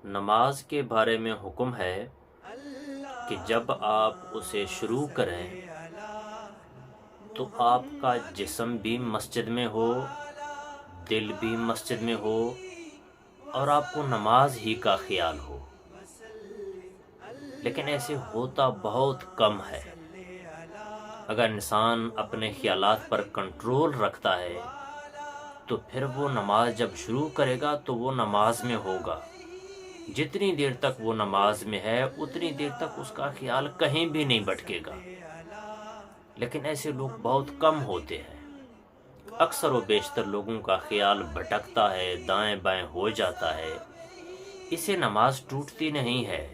نماز کے بارے میں حکم ہے کہ جب آپ اسے شروع کریں تو آپ کا جسم بھی مسجد میں ہو، دل بھی مسجد میں ہو، اور آپ کو نماز ہی کا خیال ہو۔ لیکن ایسے ہوتا بہت کم ہے۔ اگر انسان اپنے خیالات پر کنٹرول رکھتا ہے تو پھر وہ نماز جب شروع کرے گا تو وہ نماز میں ہوگا۔ جتنی دیر تک وہ نماز میں ہے اتنی دیر تک اس کا خیال کہیں بھی نہیں بھٹکے گا۔ لیکن ایسے لوگ بہت کم ہوتے ہیں۔ اکثر و بیشتر لوگوں کا خیال بھٹکتا ہے، دائیں بائیں ہو جاتا ہے۔ اسے نماز ٹوٹتی نہیں ہے،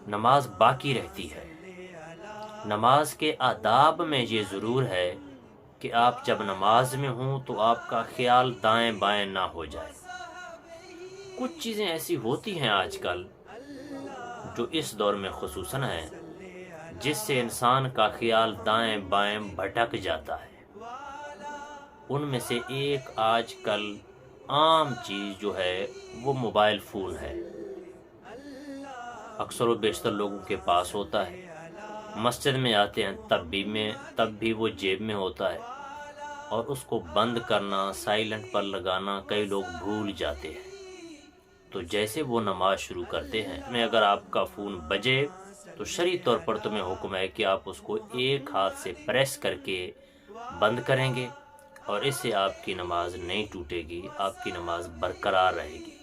نماز باقی رہتی ہے۔ نماز کے آداب میں یہ ضرور ہے کہ آپ جب نماز میں ہوں تو آپ کا خیال دائیں بائیں نہ ہو جائے۔ کچھ چیزیں ایسی ہوتی ہیں آج کل جو اس دور میں خصوصاً ہیں جس سے انسان کا خیال دائیں بائیں بھٹک جاتا ہے۔ ان میں سے ایک آج کل عام چیز جو ہے وہ موبائل فون ہے۔ اکثر و بیشتر لوگوں کے پاس ہوتا ہے، مسجد میں آتے ہیں تب بھی وہ جیب میں ہوتا ہے، اور اس کو بند کرنا، سائلنٹ پر لگانا کئی لوگ بھول جاتے ہیں۔ تو جیسے وہ نماز شروع کرتے ہیں اگر آپ کا فون بجے تو شرعی طور پر تمہیں حکم ہے کہ آپ اس کو ایک ہاتھ سے پریس کر کے بند کریں گے، اور اس سے آپ کی نماز نہیں ٹوٹے گی، آپ کی نماز برقرار رہے گی۔